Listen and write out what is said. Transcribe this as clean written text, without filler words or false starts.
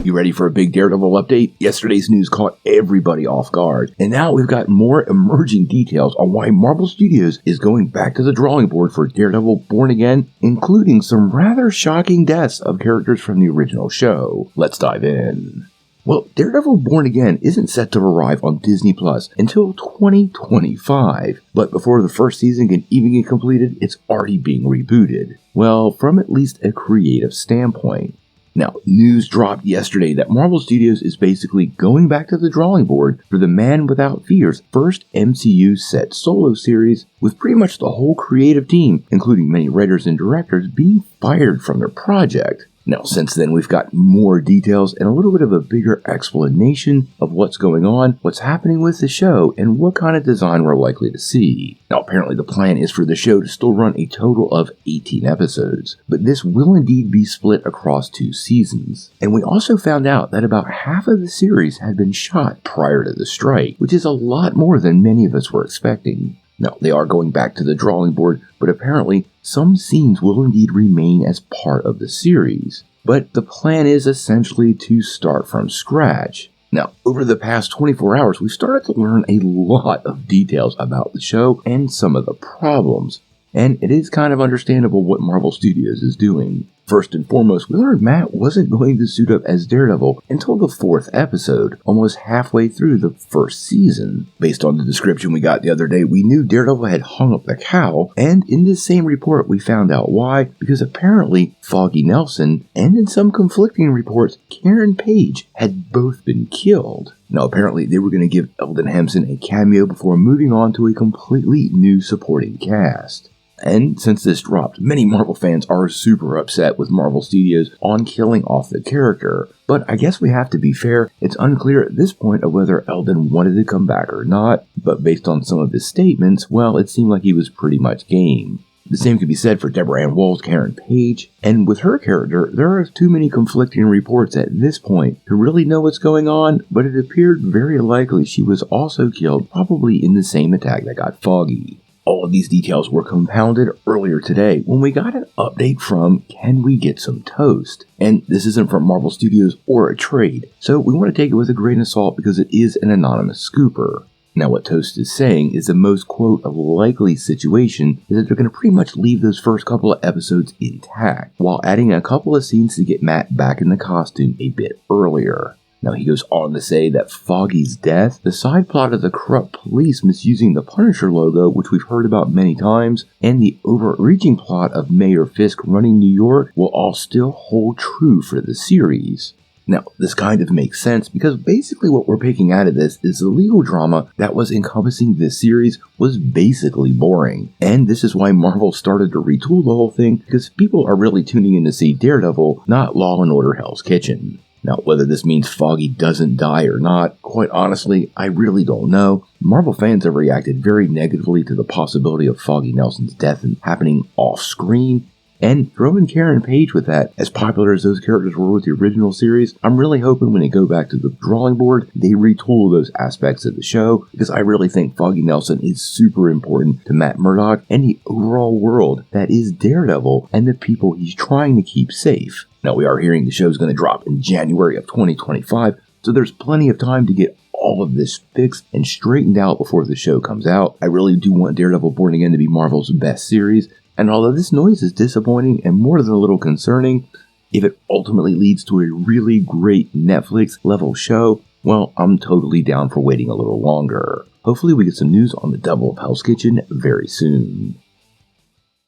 You ready for a big Daredevil update? Yesterday's news caught everybody off guard, and now we've got more emerging details on why Marvel Studios is going back to the drawing board for Daredevil Born Again, including some rather shocking deaths of characters from the original show. Let's dive in. Well, Daredevil Born Again isn't set to arrive on Disney Plus until 2025, but before the first season can even get completed, it's already being rebooted. Well, from at least a creative standpoint. Now, news dropped yesterday that Marvel Studios is basically going back to the drawing board for the Man Without Fear's first MCU set solo series, with pretty much the whole creative team, including many writers and directors, being fired from their project. Now, since then, we've got more details and a little bit of a bigger explanation of what's going on, what's happening with the show, and what kind of design we're likely to see. Now, apparently the plan is for the show to still run a total of 18 episodes, but this will indeed be split across 2 seasons. And we also found out that about half of the series had been shot prior to the strike, which is a lot more than many of us were expecting. Now, they are going back to the drawing board, but apparently some scenes will indeed remain as part of the series. But the plan is essentially to start from scratch. Now, over the past 24 hours, we've started to learn a lot of details about the show and some of the problems. And it is kind of understandable what Marvel Studios is doing. First and foremost, we learned Matt wasn't going to suit up as Daredevil until the 4th episode, almost halfway through the first season. Based on the description we got the other day, we knew Daredevil had hung up the cowl, and in this same report we found out why, because apparently Foggy Nelson, and in some conflicting reports, Karen Page had both been killed. Now apparently they were going to give Eldon Henson a cameo before moving on to a completely new supporting cast. And since this dropped, many Marvel fans are super upset with Marvel Studios on killing off the character. But I guess we have to be fair, it's unclear at this point of whether Eldon wanted to come back or not, but based on some of his statements, well, it seemed like he was pretty much game. The same could be said for Deborah Ann Woll's Karen Page, and with her character, there are too many conflicting reports at this point to really know what's going on, but it appeared very likely she was also killed, probably in the same attack that got Foggy. All of these details were compounded earlier today when we got an update from Can We Get Some Toast? And this isn't from Marvel Studios or a trade, so we want to take it with a grain of salt because it is an anonymous scooper. Now what Toast is saying is the most, quote, likely situation is that they're going to pretty much leave those first couple of episodes intact, while adding a couple of scenes to get Matt back in the costume a bit earlier. Now, he goes on to say that Foggy's death, the side plot of the corrupt police misusing the Punisher logo, which we've heard about many times, and the overreaching plot of Mayor Fisk running New York will all still hold true for the series. Now, this kind of makes sense because basically what we're picking out of this is the legal drama that was encompassing this series was basically boring. And this is why Marvel started to retool the whole thing, because people are really tuning in to see Daredevil, not Law & Order Hell's Kitchen. Now, whether this means Foggy doesn't die or not, quite honestly, I really don't know. Marvel fans have reacted very negatively to the possibility of Foggy Nelson's death happening off-screen, and throw in Karen Page with that. As popular as those characters were with the original series, I'm really hoping when they go back to the drawing board, they retool those aspects of the show, because I really think Foggy Nelson is super important to Matt Murdock and the overall world that is Daredevil and the people he's trying to keep safe. Now, we are hearing the show's going to drop in January of 2025, so there's plenty of time to get all of this fixed and straightened out before the show comes out. I really do want Daredevil Born Again to be Marvel's best series, and although this noise is disappointing and more than a little concerning, if it ultimately leads to a really great Netflix-level show, well, I'm totally down for waiting a little longer. Hopefully we get some news on the Devil of Hell's Kitchen very soon.